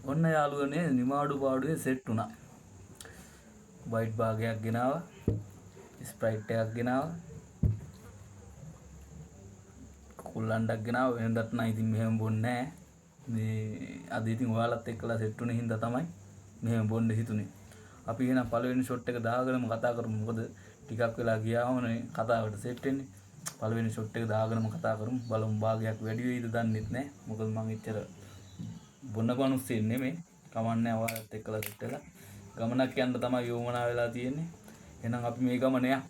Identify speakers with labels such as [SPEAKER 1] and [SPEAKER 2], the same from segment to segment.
[SPEAKER 1] ඔන්න යාළුවනේ නිමාඩු පාඩුවේ සෙට් වුණා. වයිට් භාගයක් ගෙනාවා. ස්ප්‍රයිට් එකක් ගෙනාවා. කුල්ලන්ඩක් ගෙනාවා. වෙනදත් නම් ඉතින් මෙහෙම බොන්නේ නැහැ. මේ අද ඉතින් ඔයාලත් එක්කලා සෙට් වුණේ හින්දා තමයි මෙහෙම බොන්න හිතුනේ. අපි එහෙනම් පළවෙනි ෂොට් එක දාගෙනම කතා කරමු. මොකද ටිකක් වෙලා ගියාමනේ කතාවට සෙට් වෙන්නේ. පළවෙනි ෂොට් එක දාගෙනම කතා කරමු. බලමු භාගයක් වැඩි වෙයිද දන්නෙත් නැහැ. මොකද මං එච්චර බොන්න බනුස්සෙ නෙමෙයි. කමන්නේ ඔයාලත් එක්කලා සෙට් වෙලා ගමනක් යන්න තමයි යෝමනා වෙලා තියෙන්නේ. එහෙනම් අපි මේ ගමන යමු.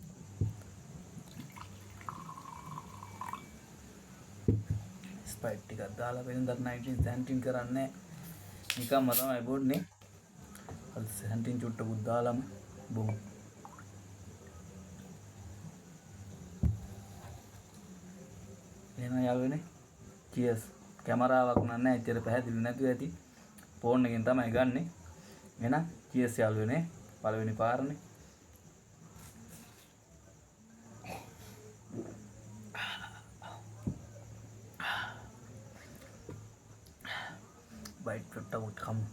[SPEAKER 1] ස්ප්‍රයිට් ටිකක් දාලා වෙනදත් 19 සැන්ටින් කරන්නේ නිකම්ම තමයි බොන්නේ. අද සැන්ටින් චුට්ටකුත් දාලම බොමු. එහෙනම් යාළුවනේ චියර්ස්. කැමරාවක් නැහැ ඇත්තට පැහැදිලි නැතුව ඇති. ෆෝන් එකෙන් තමයි ගන්නෙ. එහෙනම් චියර්ස් යාළුවනේ. පළවෙනි පාරනේ. බයිට් චුට්ටකුත් කමු.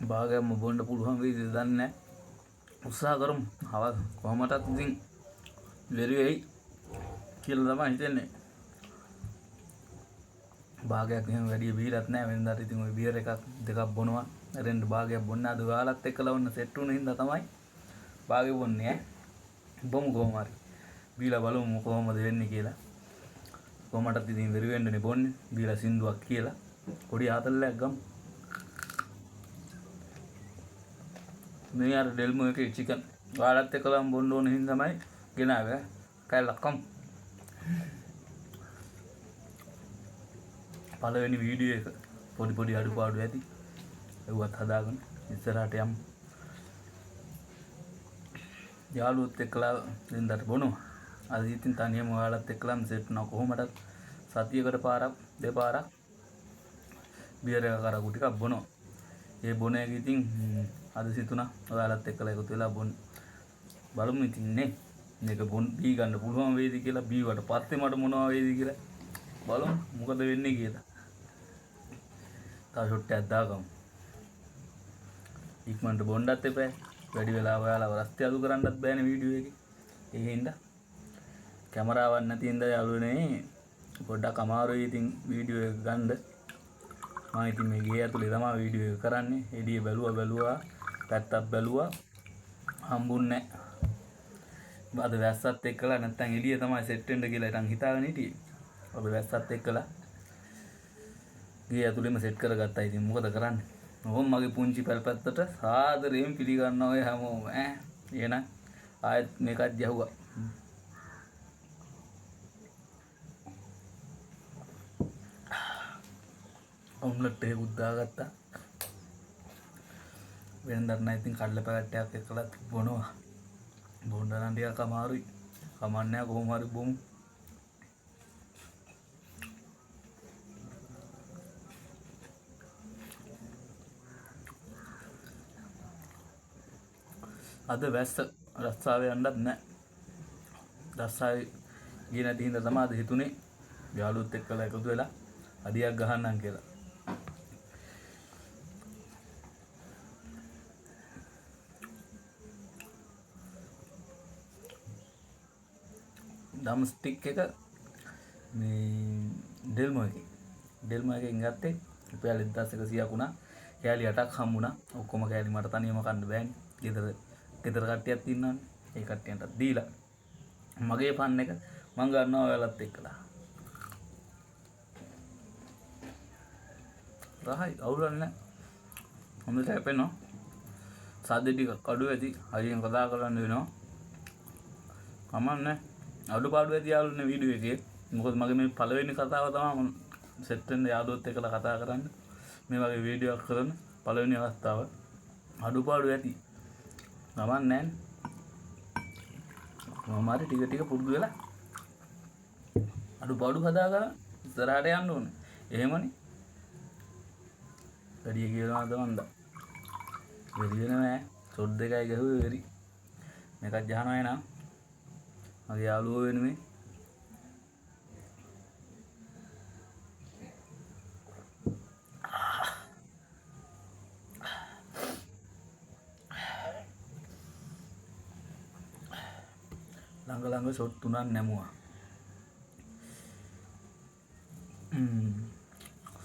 [SPEAKER 1] භාගයක්ම බොන්න පුළුවන් වෙයිද දන්නේ නැහැ. උත්සාහ කරමු. කොහොමදත් ඉතින් වෙරි වෙයි කියලා තමයි හිතන්නේ. භාගයක් එහෙම වැඩි බීරත් නැහැ. වෙනදාට ඉතින් ওই බියර් එකක් දෙකක් බොනවා. රෙන්ඩ් භාගයක් බොන්න අද ඔයාලත් එක්කලා වුණ සෙට් වුණ හින්දා තමයි භාගෙ බොන්නේ ඈ. බොමු කොහොම හරි. බීලා බලමු කොහොමද වෙන්නේ කියලා. කොහොමදත් ඉතින් වෙරි වෙන්නනේ බොන්නේ. බීලා සින්දුවක් කියලා. පොඩි ආතල්ලයක් ගමු. මේ අර ඩෙල්මෝ එකේ චිකන් ඔයාලත් එක්කලාම බොන්න ඕන හින්දා තමයි ගෙනාවේ. කැල්ලක් කමු. පළවෙනි වීඩියෝ එක පොඩි අඩුපාඩු ඇති. ඒවත් හදාගෙන ඉස්සරහට යමු. යාළුවොත් එක්කලා දෙන්නට බොනවා. අද ඉතින් තනියම ඔයාලත් එක්කලාම සෙට් වෙනවා. කොහොමදත් සතියකට පාරක් දෙපාරක් බියර් එක කරගු ටිකක් බොනවා. ඒ බොන එක ඉතින් අද සිතුණා ඔයාලත් එක්කලා එකතු වෙලා බොන්න. බලමු ඉතින් නේ මේක බී ගන්න පුළුවන් වේද කියලා. බීවට පස්සේ මට මොනවා වේද කියලා බලමු මොකද වෙන්නේ කියලා. තව ෂොට් එකක් දාගමු. ඉක්මනට බොන්නත් එපා. වැඩි වෙලා ඔයාලව රස්ති අඩු කරන්නත් බෑනේ වීඩියෝ එකේ. ඒ හින්දා කැමරාවක් නැති හින්දා යාළුවනේ පොඩ්ඩක් අමාරුයි ඉතින් වීඩියෝ එක ගන්න. මම ඉතින් මේ ගේ ඇතුලේ තමයි වීඩියෝ එක කරන්නේ. එළිය බැලුවා පැත්තක් බැලුවා හම්බුන්නේ නැහැ. අද වැස්සත් එක්කලා නැත්තම් එළිය තමයි සෙට් වෙන්න කියලා ඉතින් හිතාගෙන හිටියේ. අද වැස්සත් එක්කලා ගේ ඇතුලේම සෙට් කරගත්තා. ඉතින් මොකද කරන්නේ? ඕම් මගේ පුංචි පැල්පත්තට සාදරයෙන් පිළිගන්නවා ඔය හැමෝම ඈ. එහෙනම් ආයෙත් මේකත් යහුවා. ඔම්ලට් එක උද්දාගත්තා. වෙනදට නම් ඉතින් කඩල පැකට් එකක් එක්කලා බොනවා. බොන්න නම් ටිකක් අමාරුයි. කමන්නේ කොහොම හරි බොමු. අද වැස්ස රස්සාවේ යන්නත් නැහැ. රස්සාවේ ගියේ නැති හින්දා තමයි අද හිතුනේ යාළුවොත් එක්කලා එකතු වෙලා අඩියක් ගහන්නම් කියලා. ඩම් ස්ටික් එක මේ ඩෙල්මෝ එකෙන් ගත්තේ රුපියල් 1100ක් වුණා. කෑලි 8ක් හම්බුණා. ඔක්කොම කෑලි මට තනියම කන්න බෑනේ. ගෙදර කට්ටියක් ඉන්නවනේ. ඒ කට්ටියන්ට දීලා මගේ පන් එක මං ගන්නවා ඔයාලත් එක්කලා. රහයි අවුලන්නේ නැහැ. හොඳට හැපෙනවා. සාද්ද ටිකක් අඩු ඇති. හරියෙන් කතා කරන්න වෙනවා. කමන්නේ. අඩුපාඩු ඇති යාළුවනේ වීඩියෝ එකේ. මොකද මගේ මේ පළවෙනි කතාව තමයි සෙට් වෙන්න යාළුවොත් එක්කලා කතා කරන්න. මේ වගේ වීඩියෝ එකක් කරන පළවෙනි අවස්ථාව. අඩුපාඩු ඇති. ගමන් නැහැ. මම ටික පුරුදු වෙලා අඩුපාඩු හදාගන්න ඉස්සරහට යන්න ඕනේ. එහෙමනේ. වැඩි කියනවාද මන්ද? වැඩි වෙනව නෑ. ෂොට් දෙකයි ගහුවේ වෙරි. මේකත් ජහනවා එනවා. මගේ යාළුවෝ වෙනුවෙන් ළඟ ෂොට් 3ක් නැමුවා.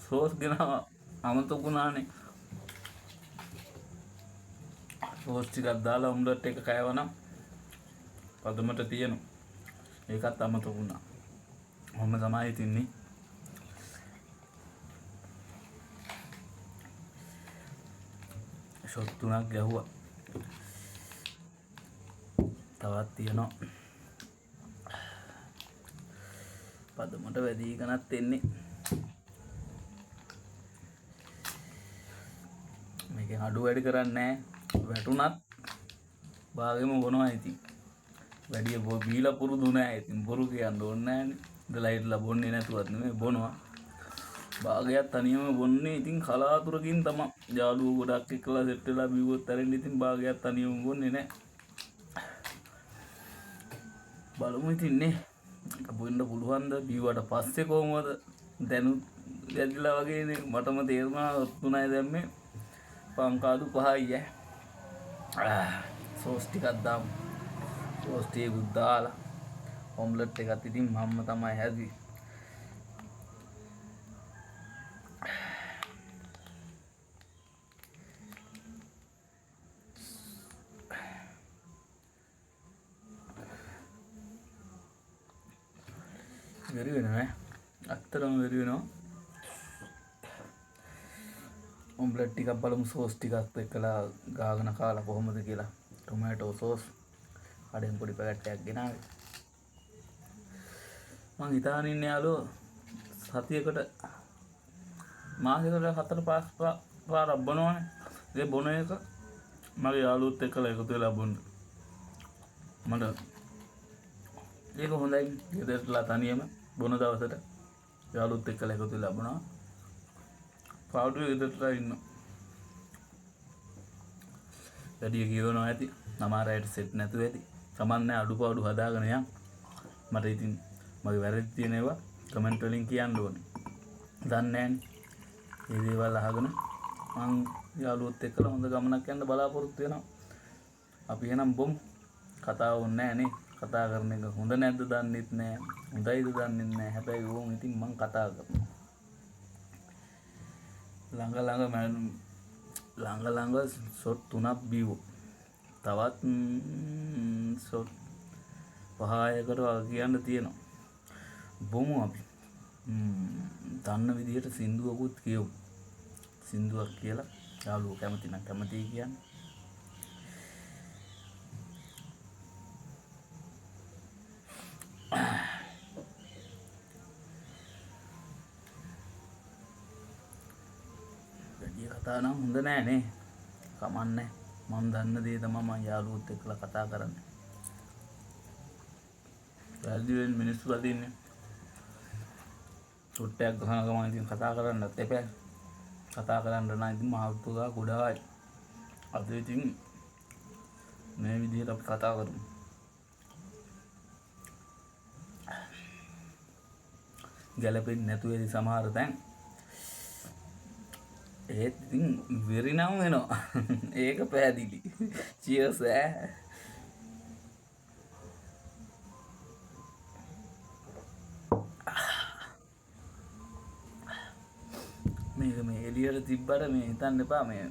[SPEAKER 1] සෝස් ගෙන අමතකුණානේ. සෝස් ටිකක් දාලා උම්ලට් එක කෑවනම් පදමට තියෙනවා. ඒකත් අමතකුණා. ඔහොම තමයි තින්නේ. ෂොට් 3ක් ගැහුවා. තවත් තියෙනවා. පදමට වැඩි කනත් එන්නේ. මේකෙන් අඩු වැඩි කරන්නේ නැහැ. වැටුණත් භාගෙම බොනවා ඉතින්. වැඩි බීලා පුරුදු නැහැ. ඉතින් බොරු කියන්න ඕනේ නැහැනේ. ඉඳලා හිටලා බොන්නේ නැතුවත් නෙමෙයි බොනවා. භාගයක් තනියම බොන්නේ ඉතින් කලාතුරකින් තමයි. යාළුවෝ ගොඩක් එක්කලා සෙට් වෙලා බිව්වොත් ඇරෙන්න ඉතින් භාගයක් තනියම බොන්නේ නැහැ. බලමු ඉතින් නේ. බොන්න පුළුවන්ද බීවට පස්සේ කොහොමද දැනුත් ඇදිලා වගේනේ මටම තේරුණා 3යි දැම්මේ පංකාදු 5යි සෝස් ටිකක් දාමු. සෝස් ටිකක් දාලා ඔම්ලට් එකත් ඉතින් මම්ම තමයි හැදුවේ. වෙරි වෙනවා අත්තරම වෙරි වෙනවා. ඔම්ලට් ටිකක් බලමු සෝස් ටිකක් එක්කලා ගාගෙන කාලා කොහොමද කියලා. ටොමැටෝ සෝස් කඩෙන් පොඩි පැකට් එකක් ගෙනාවේ. මං හිතාගෙන ඉන්නේ යාළුවෝ සතියකට මාසෙකට 4-5 පාරක් බොනවනේ. ඒ බොන එක මගේ යාළුවොත් එක්කලා එකතු වෙලා බොන්න. මට ඒක හොඳයි. ගෙදරටලා තනියම බොන දවසට යාළුවොත් එක්කලා එකතු වෙලා බොනවා. පාවුඩර් ගෙදරටලා ඉන්නවා. වැඩි කියවනවා ඇති. නමාරයට සෙට් නැතුව ඇති. කමන්නේ අඩුපාඩු හදාගෙන යන්. මට ඉතින් මගේ වැරදි තියෙන ඒවා කමෙන්ට් වලින් කියන්න ඕනේ. දන්නේ නැන්නේ. මේ දේවල් අහගෙන මං යාළුවොත් එක්කලා හොඳ ගමනක් යන්න බලාපොරොත්තු වෙනවා. අපි එහෙනම් බොමු. කතාව ඕනේ නැහැ නේ. කතා කරන එක හොඳ නැද්ද දන්නෙත් නැහැ. හොඳයිද දන්නෙත් නැහැ. හැබැයි ඕම් ඉතින් මං කතා කරනවා. ළඟ ෂොට් 3ක් බීවෝ. තවත් ෂොට් 5කට වගේ කියන්න තියෙනවා. බොමු අපි. දන්න විදිහට සින්දුවකුත් කියමු. සින්දුවක් කියලා යාළුවෝ කැමති නම් කැමතියි කියන්නේ. වැඩි කතා නම් හොඳ නෑ නේ. කමන්නේ. මම දන්න දේ තමයි මම යාළුවොත් එක්කලා කතා කරන්නේ. වැරදි වෙන මිනිස්සු අදින්නේ. සුට්ටයක් ගහන ගමන් ඉතින් කතා කරන්නත් එපා. කතා කරන්න නම් ඉතින් මහත්තුගා ගොඩායි. අද ඉතින් මේ විදිහට අපි කතා කරමු. ගැලපෙන්නේ නැතුව ඉතින් සමහර තැන් ඒත් ඉතින් වෙරි නම් වෙනවා. ඒක පැහැදිලි. චියර්ස් ඈ. මේක මේ එළියට තිබ්බට මේ හිතන්න එපා මේ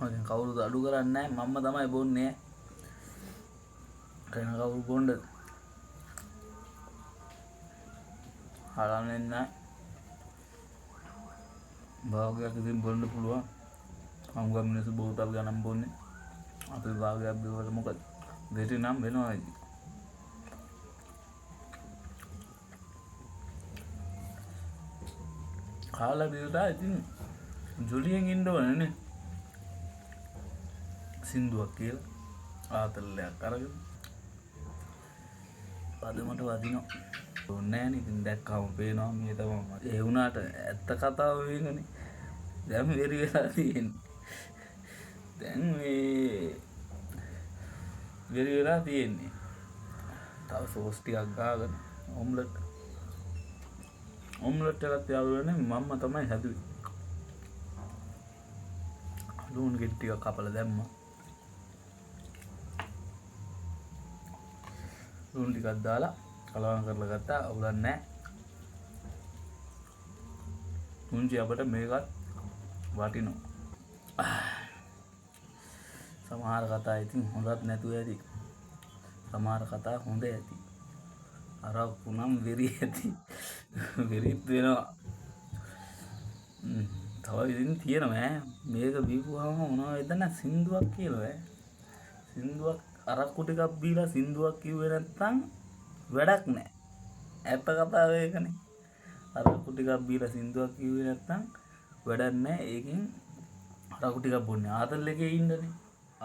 [SPEAKER 1] මගෙන් කවුරුද අඩු කරන්නේ නැහැ. මම්ම තමයි බොන්නේ. කන කවුරු බොන්නද? හරන්නේ නැහැ. භාගයක් ඉතින් බොන්න පුළුවන්. අමුගම් මිනිස්සු බෝතල් ගණන් බොන්නේ. අපි භාගයක් බිව්වට මොකද? දෙටි නම් වෙනවා ඉතින්. කාලා බිව්ලා ඉතින් ජොලියෙන් ඉන්න ඕනේ නේ. සින්දුවක් කියලා ආතල්ලයක් අරගෙන පදමට වදිනවා. ඕනේ නැහැ නේ. ඉතින් දැක්කම පේනවා මේ තමයි. ඒ වුණාට ඇත්ත කතාව වෙන්නේ. දැන් වෙරි වෙලා තියෙන්නේ. දැන් මේ වෙරි වෙලා තියෙන්නේ. තව සෝස් ටිකක් ගාගෙන ඔම්ලට් එකත් යාළුවනේ මම්ම තමයි හැදුවේ. ලුණු ගෙඩි ටිකක් කපලා දැම්මා. ලුණු ටිකක් දාලා කලවම් කරලා ගත්තා. අවුලක් නැහැ. මුංජි අපිට මේකත් වටිනවා. සමහර කතා ඉතින් හොඳත් නැතුව ඇති. සමහර කතා හොඳ ඇති. අරක්කු නම් වෙරි ඇති. වෙරිත් වෙනවා. තව ඉතින් තියෙනවා මේක බීපුවාම මොනවද නැ සින්දුවක් කියලා සින්දුවක් අරක්කු ටිකක් බීලා සින්දුවක් කිව්වේ නැත්තම් වැඩක් නැහැ. ඇත්ත කතාව ඒකනේ. අරක්කු ටිකක් බීලා සින්දුවක් කිව්වේ නැත්තම් වැඩක් නැහැ. ඒකෙන් අරක්කු ටිකක් බොන්නේ ආතල් එකේ ඉන්නනේ.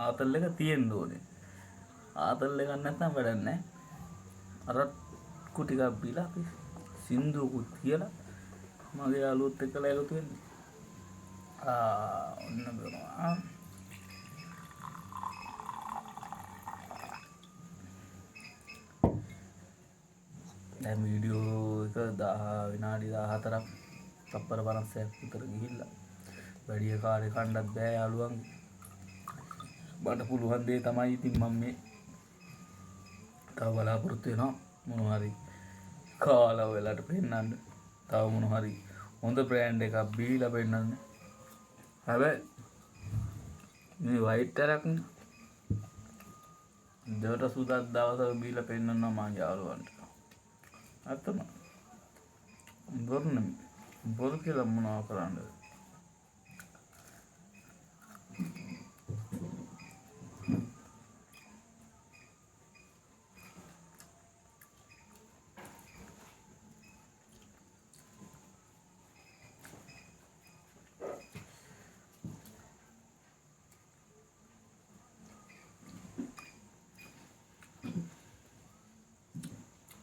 [SPEAKER 1] ආතල් එක තියෙන්න ඕනේ. ආතල් එකක් නැත්තම් වැඩක් නැහැ. අරක්කු ටිකක් බීලා අපි සින්දුවකුත් කියලා මගේ යාළුවොත් එක්කලා එකතු වෙන්නේ. ඔන්න බොනවා. දැන් වීඩියෝ එක විනාඩි 14ක් තප්පර 50ක් විතර ගිහිල්ලා වැඩි කාලේ කණ්ඩත් බෑ යාළුවන්. මට පුළුවන් දේ තමයි ඉතින් මම මේ තව බලාපොරොත්තු වෙනවා මොනවා හරි කාලා වෙලට පෙන්නන්න. තව මොනවා හරි හොඳ බ්‍රෑන්ඩ් එකක් බීලා පෙන්නන්න. හැබැයි මේ වයිට් එකක් දෙවට සුදක් දවසක බීලා පෙන්නනවා මං යාළුවන්ට. අත්තම බොරු කියලා මොනවා කරන්නද?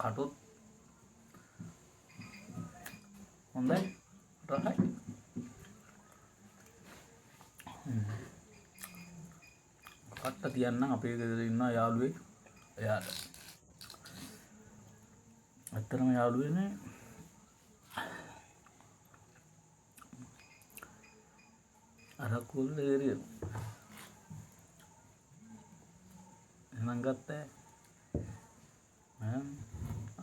[SPEAKER 1] කටුත් හොඳයි රහයි. කට්ට තියන්නම් අපේ ගෙදර ඉන්න යාළුවෙක්. එයාට ඇත්තටම යාළුවනේ අරකුල් ඒරිය එහෙනම් ගත්තා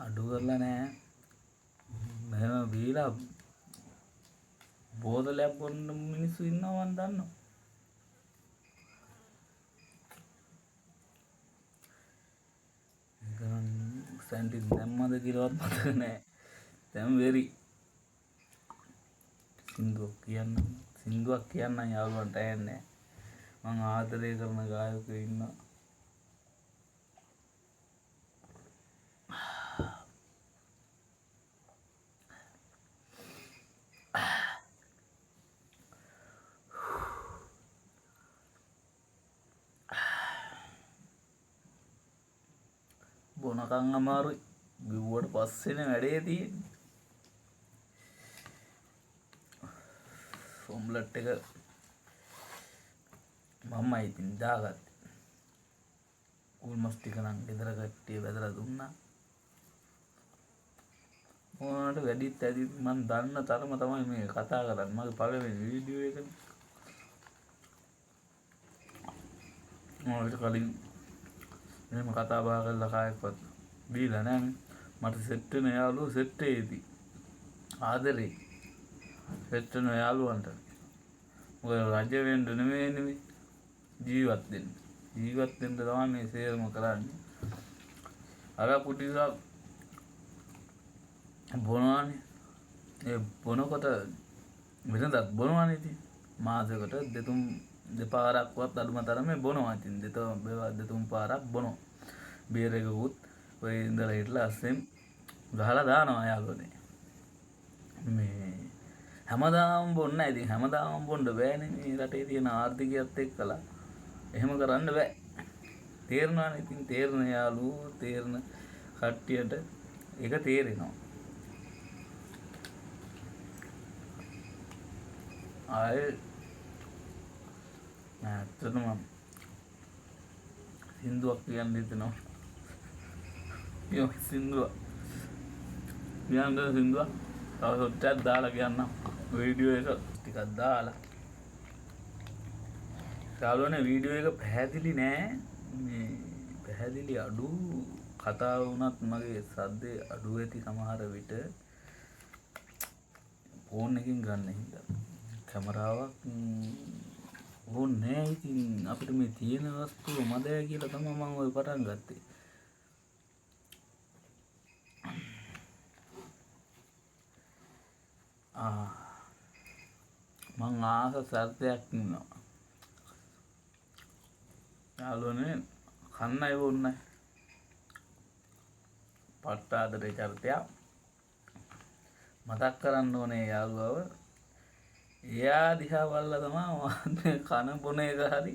[SPEAKER 1] අඩු කරලා නෑ. මෙහෙම බීලා බෝතලයක් බොන්න මිනිස්සු ඉන්නවා මන් දන්නවා. සැන්ටි දැම්මද කියලාවත් මතක නෑ. දැන් වෙරි සින්දුවක් කියන්න යාළුවන්ට ඇන්නේ. මං ආදරය කරන ගායකයෝ ඉන්නවා. බොනකන් අමාරුයි. බිව්වට පස්සේනේ වැඩේ තියෙන්නේ. ඔම්ලට් එක මම්මයි ඉතින් දාගත්තේ. උල්මස් ටික නම් ගෙදර කට්ටිය බෙදලා දුන්නා. ඕනට වැඩිත් ඇති මම දන්න තරම තමයි මේ කතා කරන්නේ. මගේ පළවෙනි වීඩියෝ එක. මොකද කලින් එහෙම කතා බහ කරලා කායක්වත් බීලා නැහැ. මට සෙට් වෙන යාළුවෝ සෙට් එකේදී ආදරේ සෙට් වෙන යාළුවන්ට මොකද රජ වෙන්න නෙමෙයි ජීවත් වෙන්න තමයි මේ සේරම කරන්නේ. අර පුටිසා බොනවානේ. ඒ බොනකොට වෙනදත් බොනවානේ. ඉතින් මාසෙකට දෙපාරක්වත් අඩුම තරමේ බොනවා. ඉතින් දෙතුන් පාරක් බොනවා. බියර් එකකුත් ඔය ඉඳලා හිටලා අස්සෙන් ගහලා දානවා යාළුවනේ. මේ හැමදාම බොන්න නැහැ. ඉතින් හැමදාම බොන්න බෑනේ මේ රටේ තියෙන ආර්ථිකයත් එක්කලා. එහෙම කරන්න බෑ. තේරෙනවානේ. ඉතින් තේරෙන යාළුවෝ තේරෙන කට්ටියට ඒක තේරෙනවා. ආයේ ඇත්තටම සින්දුවක් කියන්න හිතෙනවා. කියමු සින්දුව. කියන්න සින්දුව. තව සොට්ටයක් දාලා කියන්නම්. වීඩියෝ එක ටිකක් දාලා. යාළුවනේ වීඩියෝ එක පැහැදිලි නෑ. මේ පැහැදිලි අඩු කතාව වුණත් මගේ සද්දේ අඩු ඇති සමහර විට ෆෝන් එකකින් ගන්න හින්දා. කැමරාවක් ඕනේ නෑ. ඉතින් අපිට මේ තියෙන වස්තුව මදය කියලා තමයි මම ඔය පටන් ගත්තේ. මං ආස සර්තයක් ඉන්නවා. යාළුවනේ කන්නයි ඕන්නයි. පට්ටාදරේ චරිතයක් මතක් කරන්න ඕනේ යාළුවව. එයා දිහා බලලා තමයි කන බොන එක හරි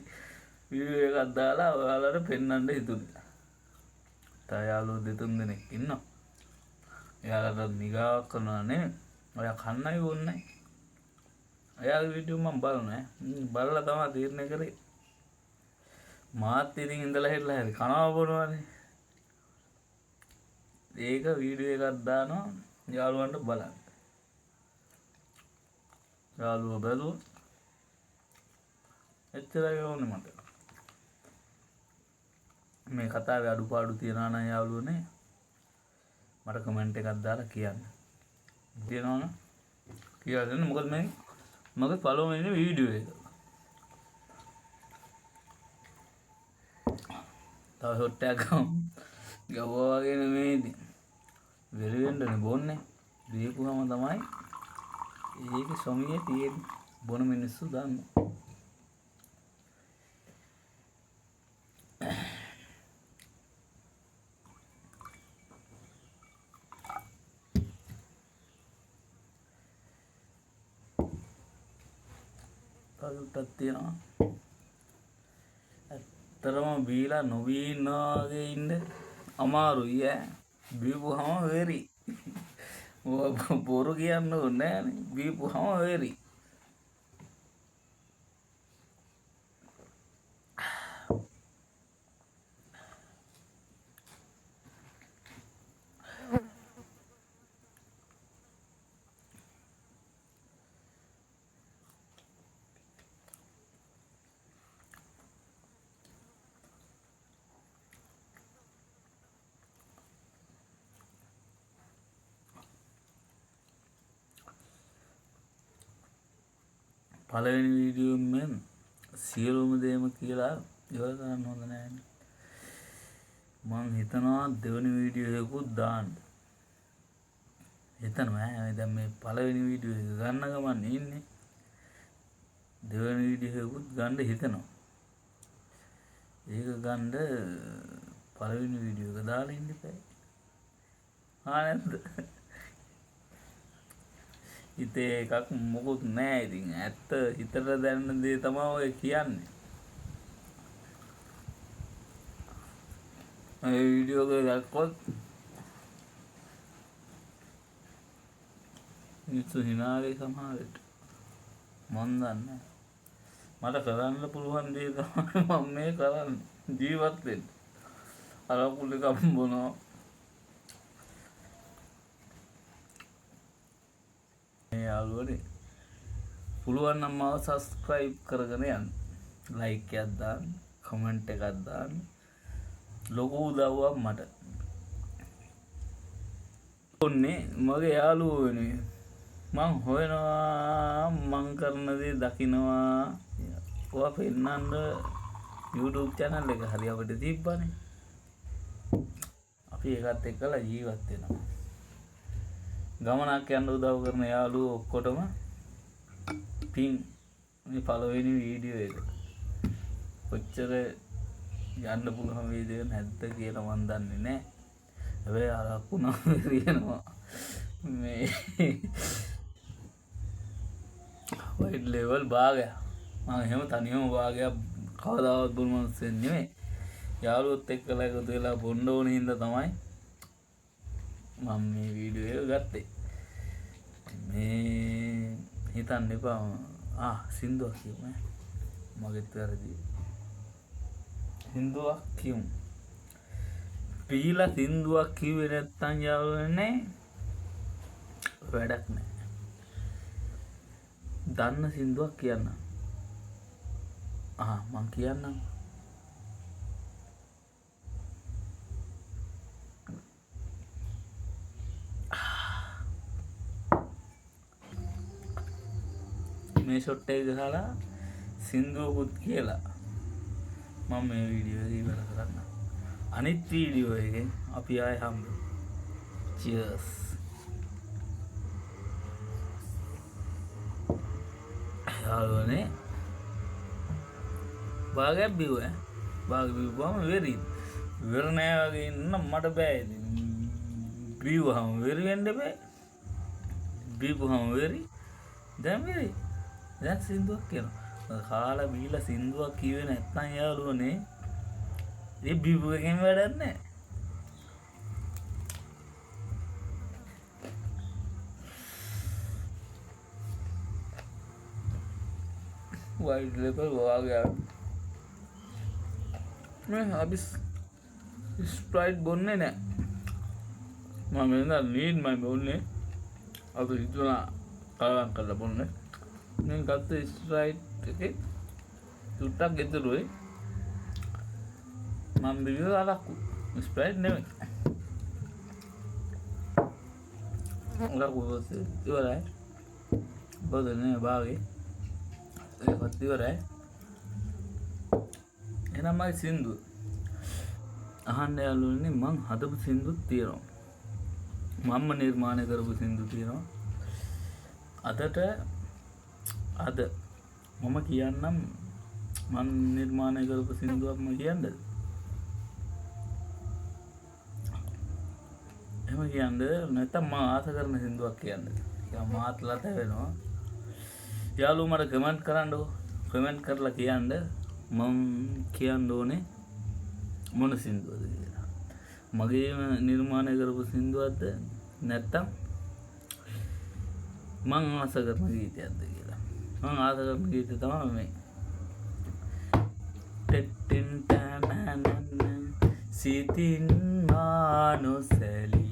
[SPEAKER 1] වීඩියෝ එකක් දාලා ඔයාලට පෙන්වන්න හිතුනේ. තව යාළුවෝ දෙතුන් දෙනෙක් ඉන්නවා. එයාලට නිගාවක් කරනවා නේ. ඔයා කන්නයි ඕන්නයි. එයාගේ වීඩියෝ මම බලනවා. බලලා තමයි තීරණය කරේ. මාත් ඉතින් ඉඳලා හිටලා හරි කනවා බොනවානේ. ඒක වීඩියෝ එකක් දානවා යාළුවන්ට බලන්න. යාළුවෝ බැලුවා. එච්චරයි ඕනේ මට. මේ කතාවේ අඩුපාඩු තියනවා නම් යාළුවනේ මට කමෙන්ට් එකක් දාලා කියන්න. තියනවනම් කියලා දෙන්න. මොකද මේ මගේ පළවෙනි වීඩියෝ එක. තව ෂොට්ටයක් ගවවා වගේ නෙමෙයි. වෙරි වෙන්නනේ බොන්නේ. දීපුවම තමයි ඒකේ සොමියේ තියෙන්නේ. බොන මිනිස්සු දන්නවා. කල්ටක් තියෙනවා. ඇත්තරම බීලා නොබී ඉන්නවා වගේ ඉන්න අමාරුයි ඈ. බීපුවම වෙරි. බොරු කියන්න ඕනේ නෑනේ. බීපුවම වෙරි. පළවෙනි වීඩියෝ එකෙන් සියලුම දේම කියලා ඉවර කරන්න හොඳ නැහැ. මං හිතනවා දෙවෙනි වීඩියෝ එකකුත් දාන්න. හිතනවා දැන් මේ පළවෙනි වීඩියෝ එක ගන්න ගමන් ඉන්නේ. දෙවෙනි වීඩියෝ එකකුත් ගන්න හිතනවා. ඒක ගන්න පළවෙනි වීඩියෝ එක දාලා ඉන්න බෑ. නැද්ද? හිතේ එකක් මොකුත් නෑ. ඉතින් ඇත්ත හිතට දැනෙන දේ තමයි ඔය කියන්නේ. මේ වීඩියෝ එක දැක්කොත් මිනිස්සු හිනාවේ සමහරට. මන් දන්නේ මට කරන්න පුළුවන් දේ තමයි මම මේ කරන්නේ. ජීවත් වෙන්න. අරකුල් එකක් බොනවා. යාළුවනේ පුළුවන් නම් මාව සබ්ස්ක්‍රයිබ් කරගෙන යන්න. ලයික් එකක් දාන්න, කමෙන්ට් එකක් දාන්න. ලොකු උදව්වක් මට. ඔන්නේ මගේ යාළුවෝ වෙනුවෙන් මං හොයනවා, මං කරන දේ දකින්නවා. ඔයා පෙන්නන්න YouTube channel එක හරි අපිට තිබ්බනේ. අපි ඒකත් එක්කලා ජීවත් වෙනවා. ගමනක් යන්න උදව් කරන යාළුවෝ ඔක්කොටම පින්. මේ පළවෙනි වීඩියෝ එක කොච්චර යන්න පුළුවන් වේද නැද්ද කියලා මන් දන්නේ නැහැ. හැබැයි අරක්කු නම් වෙරියනවා. මේ වයිඩ් ලෙවල් භාගයක්. මම එහෙම තනියම භාගයක් කවදාවත් බොන මනුස්සයෙක් නෙමෙයි. යාළුවොත් එක්කලා එකතු වෙලා බොන්න ඕන හින්දා තමයි මම මේ වීඩියෝ එක ගත්තේ. මේ හිතන්න එපා. සින්දුවක් කියමු. මගෙත් වැරදි. සින්දුවක් කියමු. පීලා සින්දුවක් කිව්වේ නැත්තම් යාළුවනේ වැඩක් නෑ. දන්න සින්දුවක් කියන්න. මං කියන්නම්. මේ ෂොට් එක ගහලා සින්දුවකුත් කියලා මම මේ වීඩියෝ එක ඉවර කරන්න. අනිත් වීඩියෝ එකෙන් අපි ආයෙ හම්බෙමු. Cheers. යාළුවනේ බාගයක් බිව්වම වෙරි. වෙර නෑ වගේ ඉන්න මට බෑ ඉතින්. බිව්වහම වෙරි වෙන්න බෑ. බිව්වහම වෙරි. දැන් වෙරි. දැන් සින්දුවක් කියනවා. කාලා බීලා සින්දුවක් කිව්වේ නැත්නම් යාළුවනේ ඒ බිව් එකෙන් වැඩක් නෑ. White label වගේ මේ අපි ස්ප්‍රයිට් බොන්නේ නෑ. මම වෙනදා නීඩ් මම බොන්නේ. අපි හිතුණා කලවම් කරලා බොන්නේ. මම ගත්ත ස්ප්‍රයිට් එකේ චුට්ටක් ගෙදරුයි. මම බිව්ව අලක්කු ස්ප්‍රයිට් නෙමෙයි. අලක්කු ඉවරයි. බොදන්නේ බාගේ ඒකත් ඉවරයි. එහෙනම් මගේ සින්දුව අහන්න යාළුවනේ. මං හදපු සින්දුත් තියෙනවා. මම්ම නිර්මාණය කරපු සින්දු තියෙනවා. අද මම කියන්නම් මං නිර්මාණය කරපු සින්දුවක් මම කියන්නද? එහෙම කියන්නද නැත්නම් මම ආස කරන සින්දුවක් කියන්නද? ඒක මාත්ලට වෙනවා. යාළුවෝ මට කමෙන්ට් කරන්නකෝ. කමෙන්ට් කරලා කියන්න මම කියන්න ඕනේ මොන සින්දුවද කියලා. මගේම නිර්මාණය කරපු සින්දුවක්ද නැත්නම් මං ආස කරන ගීතයක්ද කියලා. මං ආස කරන ගීතය තමයි මේ. ටෙට්ටින් ටනනන සිතින් මානොසලී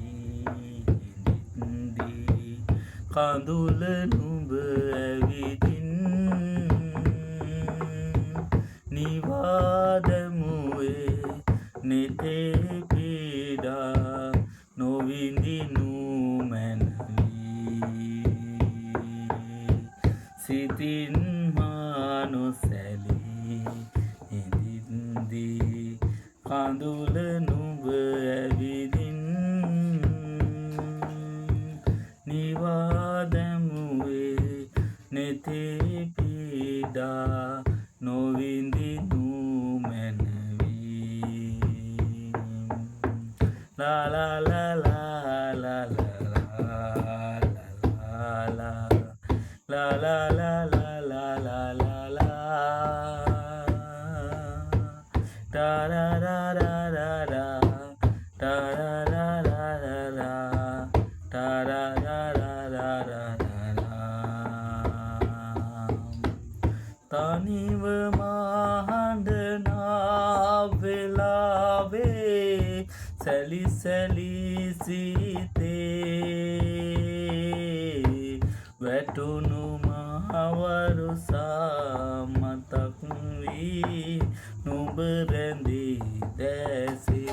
[SPEAKER 1] නින්දී කඳුල නුඹ ඇවිදින් නිවාදමුවේ නෙතේ පීඩා නොවිඳිනු මැනවී සිතින් මානොසැලී හිඳින්දී කඳුල නුඹ ඇවිදින් නිවාදමුවේ නෙතේ පීඩා නොවිඳිනු මැනවී ලා ලා ලා ලා ලා ලා ලා ලා ලා ලා ලා ලා ලා ලා ලා ලා ලා ලා තනිව මහඬනා වෙලාවේ සැලි සැලි සිතේ වැටුණු මහවරුසා මතක් වී නුඹ රැඳී දැසේ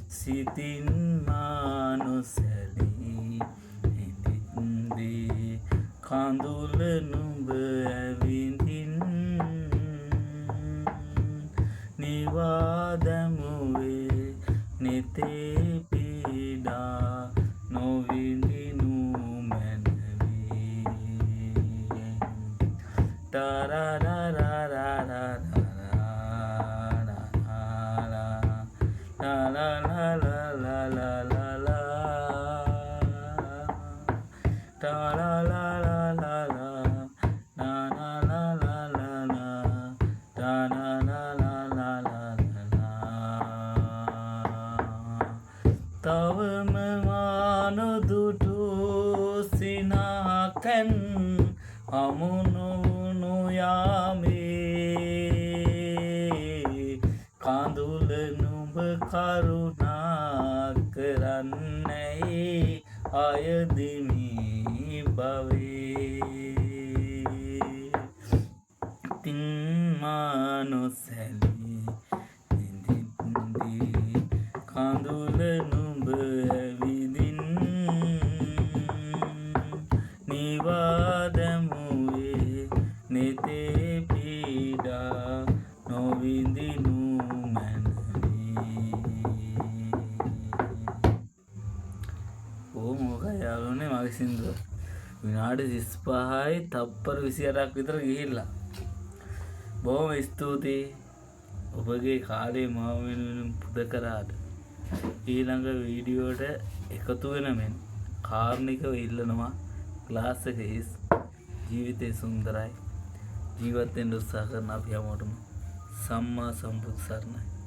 [SPEAKER 1] සිතින් මානොසැලී හිඳින්දී කඳුල නුඹ ඇවිදින් නිවාදමුවේ නෙතේ පීඩා නොවිඳිනු මැනවී තවම මානොදුටු සිනාකැන් හමුණුණු යාමේ කඳුල කරුණා කරන්නයි අයදිමි භවේ තින්මානොසැලී විඳින්දී කඳුල නුඹ ඇවිදින් නිවාදමුවේ නෙතේ පීඩා නොවිඳිනු මොකයි යාළුවනේ මගේ සින්දුව විනාඩි 35යි තප්පර 28ක් විතර ගිහිල්ලා බොහොම ස්තුතියි ඔබගේ කාලේ මාව වෙනුවෙන් පුද කරාට ඊළඟ වීඩියෝට එකතු වෙන මෙන් කාර්නිකව ඉල්ලනවා ක්ලාස් එකේ ජීවිතේ සුන්දරයි ජීවත් වෙන්න උත්සාහ කරන අපි හැමෝටම සම්මා සම්බුදු සරණයි